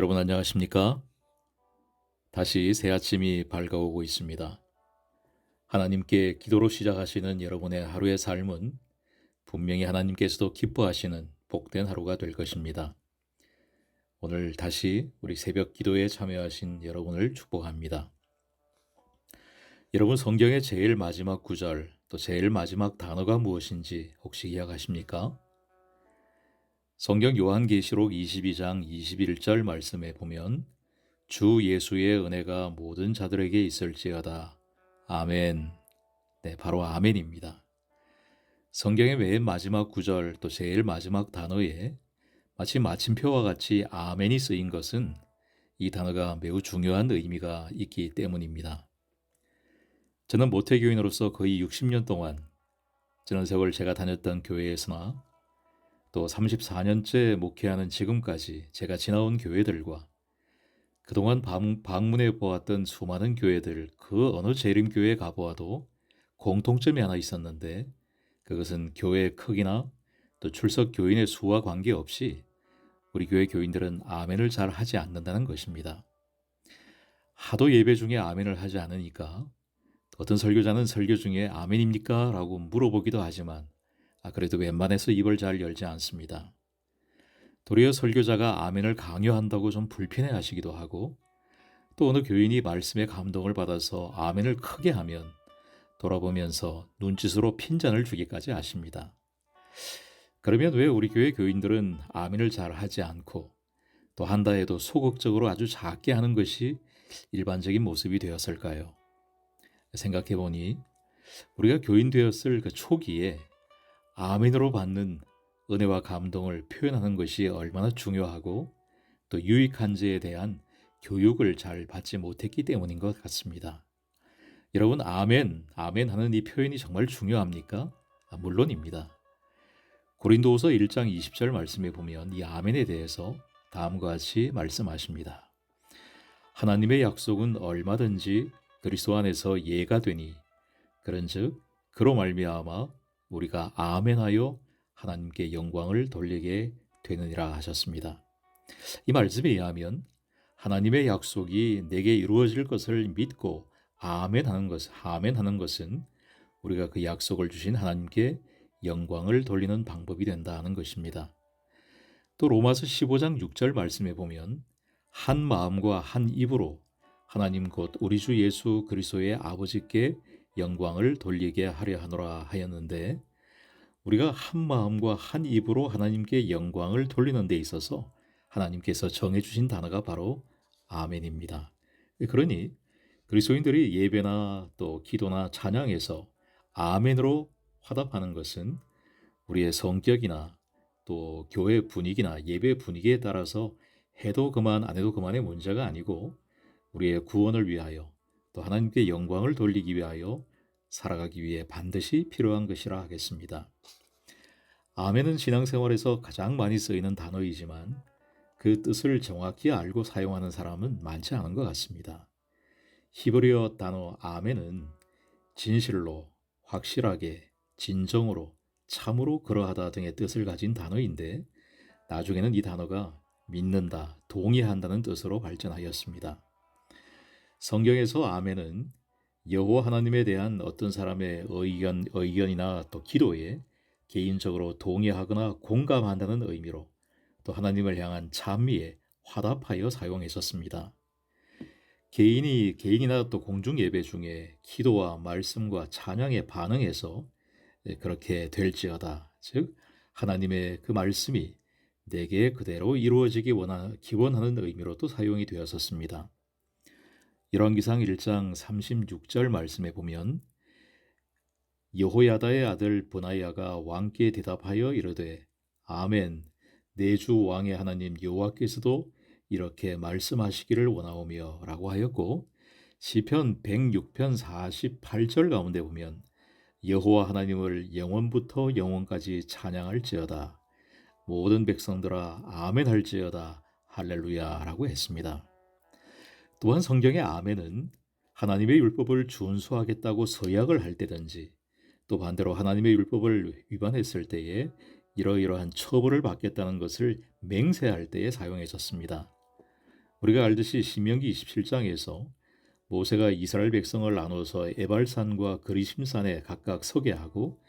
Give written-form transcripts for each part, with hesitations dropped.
여러분 안녕하십니까? 다시 새 아침이 밝아오고 있습니다. 하나님께 기도로 시작하시는 여러분의 하루의 삶은 분명히 하나님께서도 기뻐하시는 복된 하루가 될 것입니다. 오늘 다시 우리 새벽 기도에 참여하신 여러분을 축복합니다. 여러분 성경의 제일 마지막 구절 또 제일 마지막 단어가 무엇인지 혹시 기억하십니까? 성경 요한계시록 22장 21절 말씀에 보면 주 예수의 은혜가 모든 자들에게 있을지어다. 아멘. 네, 바로 아멘입니다. 성경의 맨 마지막 구절 또 제일 마지막 단어에 마치 마침표와 같이 아멘이 쓰인 것은 이 단어가 매우 중요한 의미가 있기 때문입니다. 저는 모태교인으로서 거의 60년 동안 지난 세월 제가 다녔던 교회에서나 또 34년째 목회하는 지금까지 제가 지나온 교회들과 그동안 방문해 보았던 수많은 교회들 그 어느 재림교회에 가보아도 공통점이 하나 있었는데 그것은 교회의 크기나 또 출석 교인의 수와 관계없이 우리 교회 교인들은 아멘을 잘 하지 않는다는 것입니다. 하도 예배 중에 아멘을 하지 않으니까 어떤 설교자는 설교 중에 아멘입니까? 라고 물어보기도 하지만 그래도 웬만해서 입을 잘 열지 않습니다. 도리어 설교자가 아멘을 강요한다고 좀 불편해 하시기도 하고 또 어느 교인이 말씀에 감동을 받아서 아멘을 크게 하면 돌아보면서 눈짓으로 핀잔을 주기까지 하십니다. 그러면 왜 우리 교회 교인들은 아멘을 잘 하지 않고 또 한다 해도 소극적으로 아주 작게 하는 것이 일반적인 모습이 되었을까요? 생각해 보니 우리가 교인 되었을 그 초기에 아멘으로 받는 은혜와 감동을 표현하는 것이 얼마나 중요하고 또 유익한지에 대한 교육을 잘 받지 못했기 때문인 것 같습니다. 여러분 아멘, 아멘 하는 이 표현이 정말 중요합니까? 물론입니다. 고린도후서 1장 20절 말씀에 보면 이 아멘에 대해서 다음과 같이 말씀하십니다. 하나님의 약속은 얼마든지 그리스도 안에서 예가 되니 그런즉 그로 말미암아 우리가 아멘하여 하나님께 영광을 돌리게 되느니라 하셨습니다. 이 말씀에 의하면 하나님의 약속이 내게 이루어질 것을 믿고 아멘하는 것은 우리가 그 약속을 주신 하나님께 영광을 돌리는 방법이 된다는 것입니다. 또 로마서 15장 6절 말씀에 보면 한 마음과 한 입으로 하나님 곧 우리 주 예수 그리스도의 아버지께 영광을 돌리게 하려 하노라 하였는데 우리가 한 마음과 한 입으로 하나님께 영광을 돌리는 데 있어서 하나님께서 정해주신 단어가 바로 아멘입니다. 그러니 그리스도인들이 예배나 또 기도나 찬양에서 아멘으로 화답하는 것은 우리의 성격이나 또 교회 분위기나 예배 분위기에 따라서 해도 그만 안 해도 그만의 문제가 아니고 우리의 구원을 위하여 또 하나님께 영광을 돌리기 위하여 살아가기 위해 반드시 필요한 것이라 하겠습니다. 아멘은 신앙생활에서 가장 많이 쓰이는 단어이지만 그 뜻을 정확히 알고 사용하는 사람은 많지 않은 것 같습니다. 히브리어 단어 아멘은 진실로, 확실하게, 진정으로, 참으로 그러하다 등의 뜻을 가진 단어인데 나중에는 이 단어가 믿는다, 동의한다는 뜻으로 발전하였습니다. 성경에서 아멘은 여호와 하나님에 대한 어떤 사람의 의견이나 또 기도에 개인적으로 동의하거나 공감한다는 의미로 또 하나님을 향한 찬미에 화답하여 사용했었습니다. 개인이나 또 공중 예배 중에 기도와 말씀과 찬양에 반응해서 그렇게 될지어다. 즉 하나님의 그 말씀이 내게 그대로 이루어지기 기원하는 의미로 또 사용이 되었었습니다. 열왕기상 1장 36절 말씀에 보면 여호야다의 아들 브나야가 왕께 대답하여 이르되 아멘 내 주 왕의 하나님 여호와께서도 이렇게 말씀하시기를 원하오며 라고 하였고 시편 106편 48절 가운데 보면 여호와 하나님을 영원부터 영원까지 찬양할지어다 모든 백성들아 아멘 할지어다 할렐루야 라고 했습니다. 또한 성경의 아멘은 하나님의 율법을 준수하겠다고 서약을 할 때든지 또 반대로 하나님의 율법을 위반했을 때에 이러이러한 처벌을 받겠다는 것을 맹세할 때에 사용했었습니다. 우리가 알듯이 신명기 27장에서 모세가 이스라엘 백성을 나눠서 에발산과 그리심산에 각각 서게 하고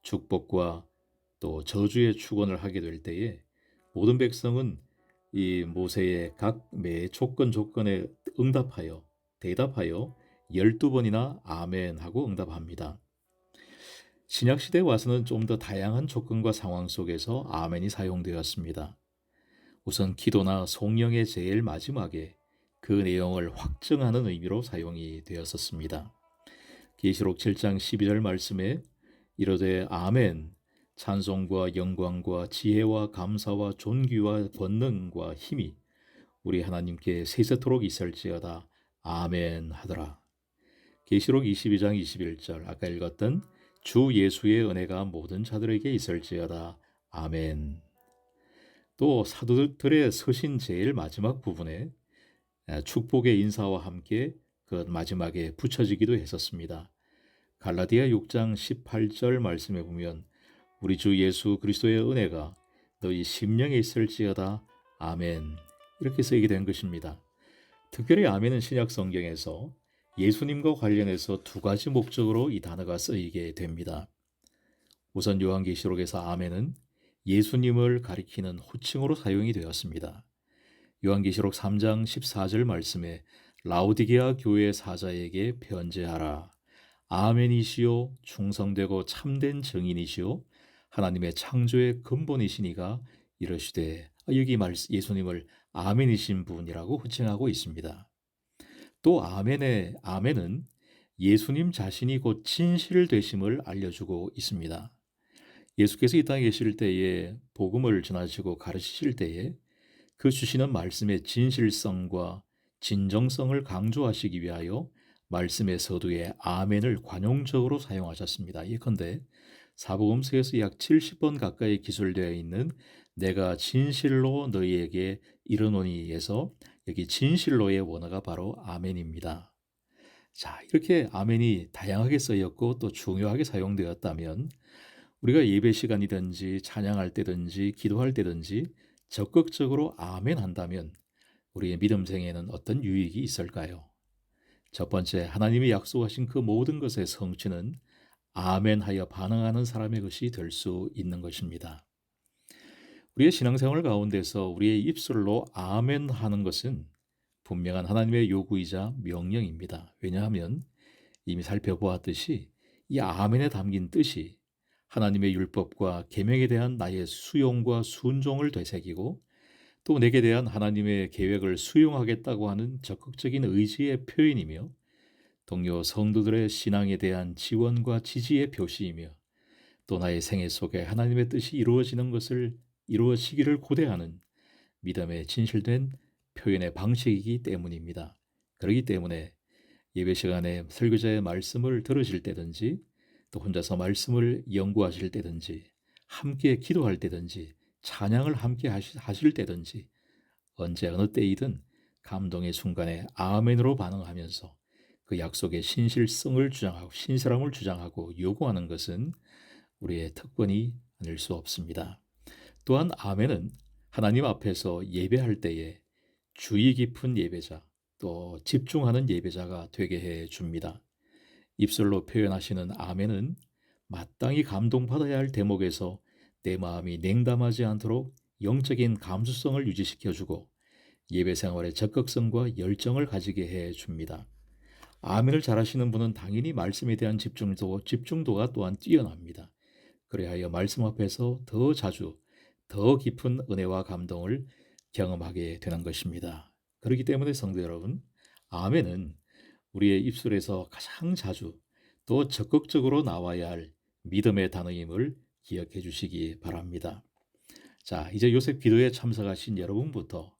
축복과 또 저주의 축원을 하게 될 때에 모든 백성은 이 모세의 각 매 조건에 응답하여 대답하여 12번이나 아멘 하고 응답합니다. 신약 시대에 와서는 좀 더 다양한 조건과 상황 속에서 아멘이 사용되었습니다. 우선 기도나 송영의 제일 마지막에 그 내용을 확증하는 의미로 사용이 되었었습니다. 계시록 7장 12절 말씀에 이르되 아멘 찬송과 영광과 지혜와 감사와 존귀와 권능과 힘이 우리 하나님께 세세토록 있을지어다 아멘 하더라. 계시록 22장 21절 아까 읽었던 주 예수의 은혜가 모든 자들에게 있을지어다 아멘. 또 사도들의 서신 제일 마지막 부분에 축복의 인사와 함께 그 마지막에 붙여지기도 했었습니다. 갈라디아 6장 18절 말씀에 보면 우리 주 예수 그리스도의 은혜가 너희 심령에 있을지어다 아멘 이렇게 쓰이게 된 것입니다. 특별히 아멘은 신약 성경에서 예수님과 관련해서 두 가지 목적으로 이 단어가 쓰이게 됩니다. 우선 요한계시록에서 아멘은 예수님을 가리키는 호칭으로 사용이 되었습니다. 요한계시록 3장 14절 말씀에 라오디게아 교회 사자에게 편지하라. 아멘이시요 충성되고 참된 증인이시요 하나님의 창조의 근본이시니가 이르시되 여기 예수님을 아멘이신 분이라고 호칭하고 있습니다. 또 아멘은 예수님 자신이 곧 진실 되심을 알려주고 있습니다. 예수께서 이 땅에 계실 때에 복음을 전하시고 가르치실 때에 그 주시는 말씀의 진실성과 진정성을 강조하시기 위하여 말씀의 서두에 아멘을 관용적으로 사용하셨습니다. 예컨대 사복음서에서 약 70번 가까이 기술되어 있는 내가 진실로 너희에게 이르노니에서 여기 진실로의 원어가 바로 아멘입니다. 자, 이렇게 아멘이 다양하게 쓰였고 또 중요하게 사용되었다면 우리가 예배 시간이든지 찬양할 때든지 기도할 때든지 적극적으로 아멘 한다면 우리의 믿음 생에는 어떤 유익이 있을까요? 첫 번째, 하나님이 약속하신 그 모든 것의 성취는 아멘하여 반응하는 사람의 것이 될 수 있는 것입니다. 우리의 신앙생활 가운데서 우리의 입술로 아멘 하는 것은 분명한 하나님의 요구이자 명령입니다. 왜냐하면 이미 살펴보았듯이 이 아멘에 담긴 뜻이 하나님의 율법과 계명에 대한 나의 수용과 순종을 되새기고 또 내게 대한 하나님의 계획을 수용하겠다고 하는 적극적인 의지의 표현이며 동료 성도들의 신앙에 대한 지원과 지지의 표시이며 또 나의 생애 속에 하나님의 뜻이 이루어지기를 고대하는 믿음의 진실된 표현의 방식이기 때문입니다. 그렇기 때문에 예배 시간에 설교자의 말씀을 들으실 때든지 또 혼자서 말씀을 연구하실 때든지 함께 기도할 때든지 찬양을 함께 하실 때든지 언제 어느 때이든 감동의 순간에 아멘으로 반응하면서 그 약속의 신실성을 주장하고 신실함을 주장하고 요구하는 것은 우리의 특권이 아닐 수 없습니다. 또한 아멘은 하나님 앞에서 예배할 때에 주의 깊은 예배자 또 집중하는 예배자가 되게 해 줍니다. 입술로 표현하시는 아멘은 마땅히 감동받아야 할 대목에서 내 마음이 냉담하지 않도록 영적인 감수성을 유지시켜주고 예배 생활의 적극성과 열정을 가지게 해 줍니다. 아멘을 잘하시는 분은 당연히 말씀에 대한 집중도가 또한 뛰어납니다. 그리하여 말씀 앞에서 더 자주 더 깊은 은혜와 감동을 경험하게 되는 것입니다. 그렇기 때문에 성도 여러분, 아멘은 우리의 입술에서 가장 자주 또 적극적으로 나와야 할 믿음의 단어임을 기억해 주시기 바랍니다. 자, 이제 요셉 기도에 참석하신 여러분부터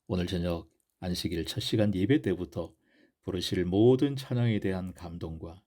오늘 저녁 안식일 첫 시간 예배 때부터 부르실 모든 찬양에 대한 감동과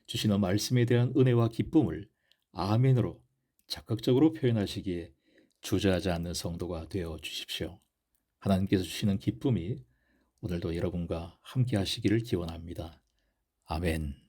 주시는 말씀에 대한 은혜와 기쁨을 아멘으로 적극적으로 표현하시기에 주저하지 않는 성도가 되어 주십시오. 하나님께서 주시는 기쁨이 오늘도 여러분과 함께 하시기를 기원합니다. 아멘.